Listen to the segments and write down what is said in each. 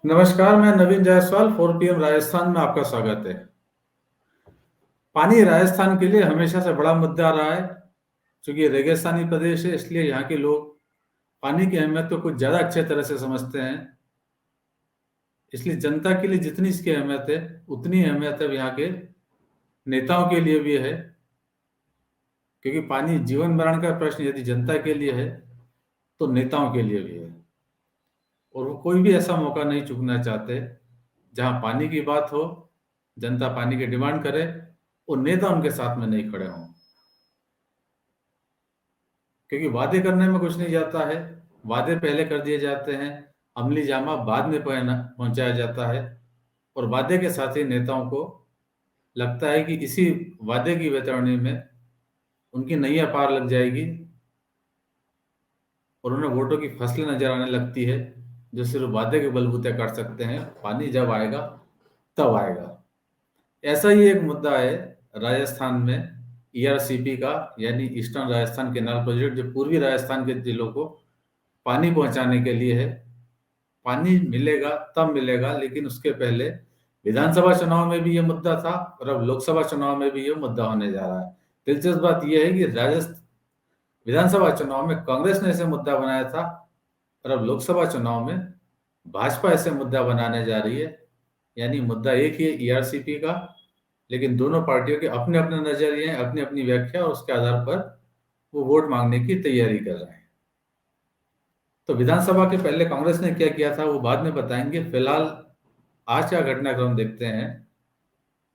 नमस्कार, मैं नवीन जायसवाल 4 PM राजस्थान में आपका स्वागत है। पानी राजस्थान के लिए हमेशा से बड़ा मुद्दा रहा है। चूंकि रेगिस्तानी प्रदेश है, इसलिए यहाँ के लोग पानी की अहमियत को कुछ ज़्यादा अच्छे तरह से समझते हैं। इसलिए जनता के लिए जितनी इसकी अहमियत है, उतनी अहमियत अब यहाँ के नेताओं के लिए भी है। क्योंकि पानी जीवन मरण का प्रश्न यदि जनता के लिए है, तो नेताओं के लिए भी है। और वो कोई भी ऐसा मौका नहीं चूकना चाहते जहाँ पानी की बात हो, जनता पानी की डिमांड करे और नेता उनके साथ में नहीं खड़े हों। क्योंकि वादे करने में कुछ नहीं जाता है, वादे पहले कर दिए जाते हैं, अमली जामा बाद में पहुंचाया जाता है। और वादे के साथ ही नेताओं को लगता है कि इसी वादे की वैतरणी में उनकी नैया पार लग जाएगी और उन्हें वोटों की फसलें नजर आने लगती है, जो सिर्फ वादे के बलबूते कर सकते हैं। पानी जब आएगा तब आएगा। ऐसा ही एक मुद्दा है राजस्थान में ईआरसीपी का, यानी ईस्टर्न राजस्थान कैनाल प्रोजेक्ट, जो पूर्वी राजस्थान के जिलों को पानी पहुंचाने के लिए है। पानी मिलेगा तब मिलेगा, लेकिन उसके पहले विधानसभा चुनाव में भी ये मुद्दा था और अब लोकसभा चुनाव में भी ये मुद्दा होने जा रहा है। दिलचस्प बात यह है कि राजस्थान विधानसभा चुनाव में कांग्रेस ने इसे मुद्दा बनाया था और अब लोकसभा चुनाव में भाजपा इसे मुद्दा बनाने जा रही है। यानी मुद्दा एक ही है ईआरसीपी का, लेकिन दोनों पार्टियों के अपने अपने नजरिए हैं, अपनी अपनी व्याख्या, और उसके आधार पर वो वोट मांगने की तैयारी कर रहे हैं। तो विधानसभा के पहले कांग्रेस ने क्या किया था वो बाद में बताएंगे। फिलहाल आज का घटनाक्रम देखते हैं।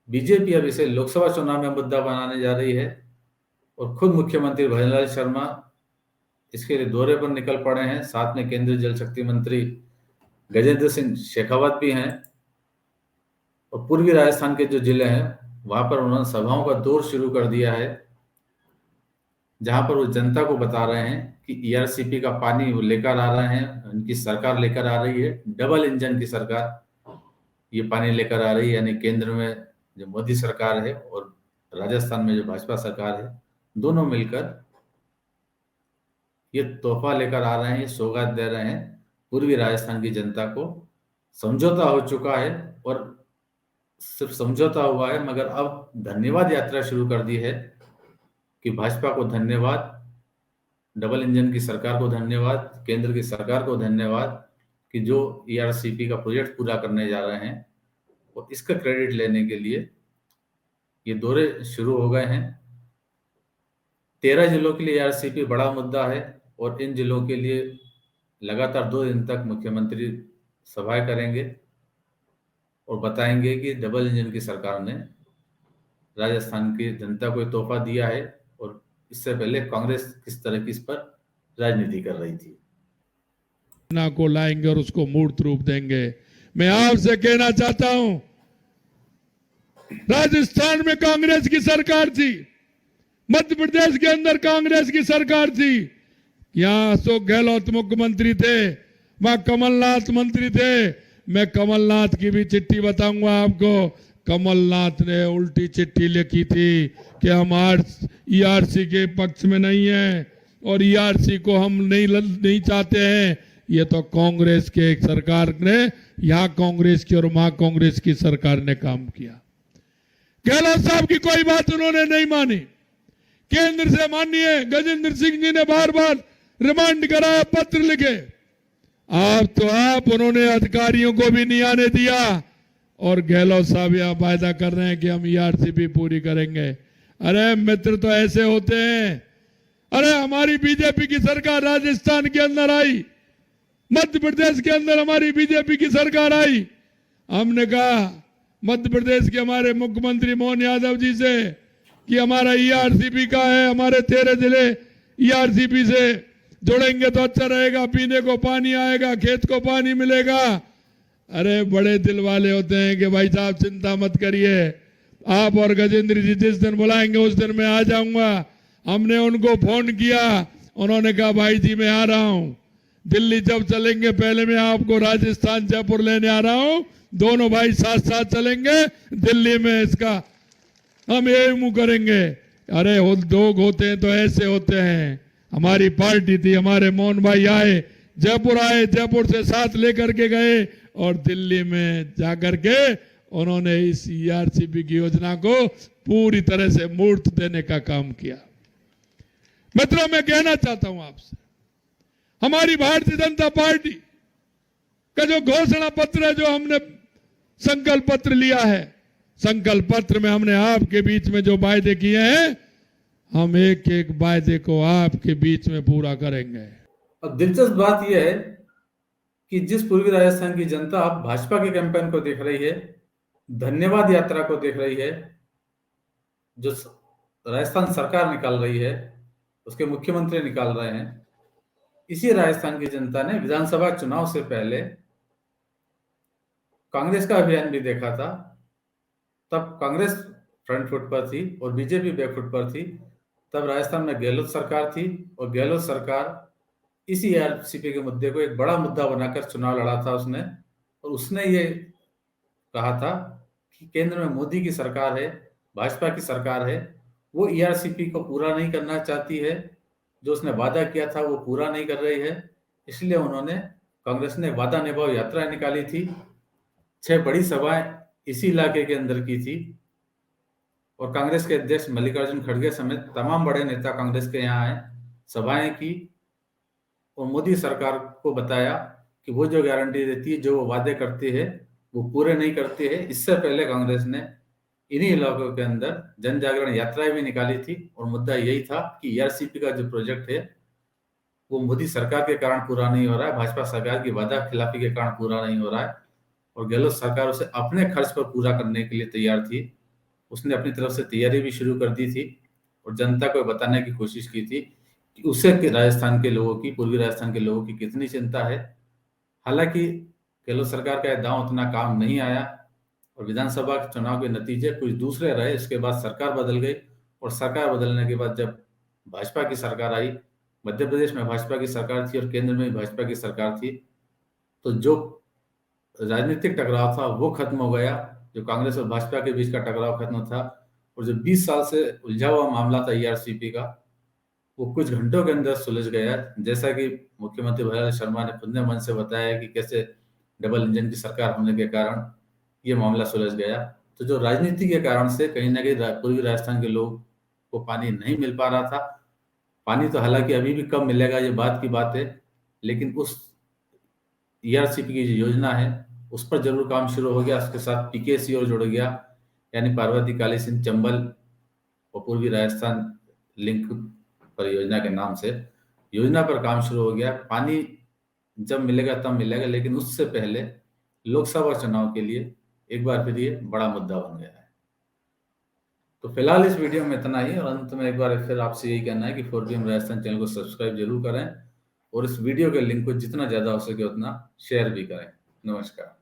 बीजेपी अब इसे लोकसभा चुनाव में मुद्दा बनाने जा रही है और खुद मुख्यमंत्री भजनलाल शर्मा इसके लिए दौरे पर निकल पड़े हैं। साथ में केंद्रीय जल शक्ति मंत्री गजेंद्र सिंह शेखावत भी हैं। और पूर्वी राजस्थान के जो जिले हैं वहां पर उन्होंने सभाओं का दौर शुरू कर दिया है, जहां पर वो जनता को बता रहे हैं कि ईआरसीपी का पानी वो लेकर आ रहे हैं, उनकी सरकार लेकर आ रही है। डबल इंजन की सरकार ये पानी लेकर आ रही है, यानी केंद्र में जो मोदी सरकार है और राजस्थान में जो भाजपा सरकार है, दोनों मिलकर ये तोहफा लेकर आ रहे हैं, ये सौगात दे रहे हैं पूर्वी राजस्थान की जनता को। समझौता हो चुका है और सिर्फ समझौता हुआ है, मगर अब धन्यवाद यात्रा शुरू कर दी है कि भाजपा को धन्यवाद, डबल इंजन की सरकार को धन्यवाद, केंद्र की सरकार को धन्यवाद कि जो ईआरसीपी का प्रोजेक्ट पूरा करने जा रहे हैं, और इसका क्रेडिट लेने के लिए ये दौरे शुरू हो गए हैं। 13 जिलों के लिए ईआरसीपी बड़ा मुद्दा है और इन जिलों के लिए लगातार 2 दिन तक मुख्यमंत्री सभाएं करेंगे और बताएंगे कि डबल इंजन की सरकार ने राजस्थान की जनता को तोहफा दिया है और इससे पहले कांग्रेस किस तरह की इस पर राजनीति कर रही थी। ना को लाएंगे और उसको मूर्त रूप देंगे। मैं आपसे कहना चाहता हूं, राजस्थान में कांग्रेस की सरकार थी, मध्य प्रदेश के अंदर कांग्रेस की सरकार थी, यहां अशोक गहलोत मुख्यमंत्री थे, वहां कमलनाथ मंत्री थे। मैं कमलनाथ की भी चिट्ठी बताऊंगा आपको। कमलनाथ ने उल्टी चिट्ठी लिखी थी कि हम ईआरसी के पक्ष में नहीं है और ईआरसी को हम नहीं चाहते हैं। ये तो कांग्रेस के एक सरकार ने, यहां कांग्रेस की और वहां कांग्रेस की सरकार ने काम किया। गहलोत साहब की कोई बात उन्होंने नहीं मानी। केंद्र से माननीय गजेंद्र सिंह जी ने बार बार रिमांड कराया, पत्र लिखे, आप उन्होंने अधिकारियों को भी नहीं आने दिया और गहलोत साहब यह वायदा कर रहे हैं कि हम ईआरसीपी पूरी करेंगे। अरे मित्र तो ऐसे होते हैं। अरे हमारी बीजेपी की सरकार राजस्थान के अंदर आई, मध्य प्रदेश के अंदर हमारी बीजेपी की सरकार आई। हमने कहा मध्य प्रदेश के हमारे मुख्यमंत्री मोहन यादव जी से कि हमारा ईआरसीपी का है, हमारे 13 जिले ईआरसीपी से जुड़ेंगे तो अच्छा रहेगा, पीने को पानी आएगा, खेत को पानी मिलेगा। अरे बड़े दिल वाले होते हैं कि भाई साहब चिंता मत करिए, आप और गजेंद्र जी जिस दिन बुलाएंगे उस दिन मैं आ जाऊंगा। हमने उनको फोन किया, उन्होंने कहा भाई जी मैं आ रहा हूं, दिल्ली जब चलेंगे पहले मैं आपको राजस्थान जयपुर लेने आ रहा हूं, दोनों भाई साथ साथ चलेंगे दिल्ली में, इसका हम एमू करेंगे। अरे लोग होते हैं तो ऐसे होते हैं। हमारी पार्टी थी, हमारे मोहन भाई आए, जयपुर आए, जयपुर से साथ लेकर के गए, और दिल्ली में जाकर के उन्होंने इस ईआरसीपी की योजना को पूरी तरह से मूर्त देने का काम किया। मित्रों, मैं कहना चाहता हूं आपसे, हमारी भारतीय जनता पार्टी का जो घोषणा पत्र है, जो हमने संकल्प पत्र लिया है, संकल्प पत्र में हमने आपके बीच में जो वायदे किए हैं, हम एक एक वायदे को आपके बीच में पूरा करेंगे। अब दिलचस्प बात यह है कि जिस पूर्वी राजस्थान की जनता अब भाजपा के कैंपेन को देख रही है, धन्यवाद यात्रा को देख रही है, जो राजस्थान सरकार निकाल रही है, उसके मुख्यमंत्री निकाल रहे हैं, इसी राजस्थान की जनता ने विधानसभा चुनाव से पहले कांग्रेस का अभियान भी देखा था। तब कांग्रेस फ्रंट फुट पर थी और बीजेपी बैक फुट पर थी। तब राजस्थान में गहलोत सरकार थी और गहलोत सरकार इसी ईआरसीपी के मुद्दे को एक बड़ा मुद्दा बनाकर चुनाव लड़ा था उसने। और उसने ये कहा था कि केंद्र में मोदी की सरकार है, भाजपा की सरकार है, वो ईआरसीपी को पूरा नहीं करना चाहती है, जो उसने वादा किया था वो पूरा नहीं कर रही है। इसलिए उन्होंने, कांग्रेस ने वादा निभाओ यात्रा निकाली थी। 6 बड़ी सभाएं इसी इलाके के अंदर की थी और कांग्रेस के अध्यक्ष मल्लिकार्जुन खड़गे समेत तमाम बड़े नेता कांग्रेस के यहाँ आए, सभाएं की और मोदी सरकार को बताया कि वो जो गारंटी देती है, जो वो वादे करती है, वो पूरे नहीं करती है। इससे पहले कांग्रेस ने इन्हीं इलाकों के अंदर जन जागरण यात्राएं भी निकाली थी और मुद्दा यही था कि ईआरसीपी का जो प्रोजेक्ट है वो मोदी सरकार के कारण पूरा नहीं हो रहा है, भाजपा सरकार की वादा खिलाफी के कारण पूरा नहीं हो रहा है और गहलोत सरकार उसे अपने खर्च पर पूरा करने के लिए तैयार थी। उसने अपनी तरफ से तैयारी भी शुरू कर दी थी और जनता को बताने की कोशिश की थी कि उसे राजस्थान के लोगों की, पूर्वी राजस्थान के लोगों की कितनी चिंता है। हालांकि गहलोत सरकार का दांव उतना काम नहीं आया और विधानसभा चुनाव के नतीजे कुछ दूसरे रहे। इसके बाद सरकार बदल गई और सरकार बदलने के बाद जब भाजपा की सरकार आई, मध्य प्रदेश में भाजपा की सरकार थी और केंद्र में भाजपा की सरकार थी, तो जो राजनीतिक टकराव था वो खत्म हो गया, जो कांग्रेस और भाजपा के बीच का टकराव खत्म था और जो 20 साल से उलझा हुआ मामला था ईआरसीपी का, वो कुछ घंटों के अंदर सुलझ गया। जैसा कि मुख्यमंत्री भैया शर्मा ने खुद ने मन से बताया कि कैसे डबल इंजन की सरकार होने के कारण ये मामला सुलझ गया। तो जो राजनीति के कारण से कहीं ना कहीं पूर्वी राजस्थान के लोग को पानी नहीं मिल पा रहा था। पानी तो हालांकि अभी भी कम मिलेगा, ये बात की बात है, लेकिन उस ईआरसीपी की जो योजना है उस पर जरूर काम शुरू हो गया। उसके साथ पीकेसी और जुड़ गया, यानी पार्वती काली सिंह चंबल और पूर्वी राजस्थान लिंक परियोजना के नाम से योजना पर काम शुरू हो गया। पानी जब मिलेगा तब मिलेगा, लेकिन उससे पहले लोकसभा चुनाव के लिए एक बार फिर ये बड़ा मुद्दा बन गया है। तो फिलहाल इस वीडियो में इतना ही और अंत में एक बार फिर आपसे यही कहना है कि 4PM राजस्थान चैनल को सब्सक्राइब जरूर करें और इस वीडियो के लिंक को जितना ज्यादा हो सके उतना शेयर भी करें। नमस्कार।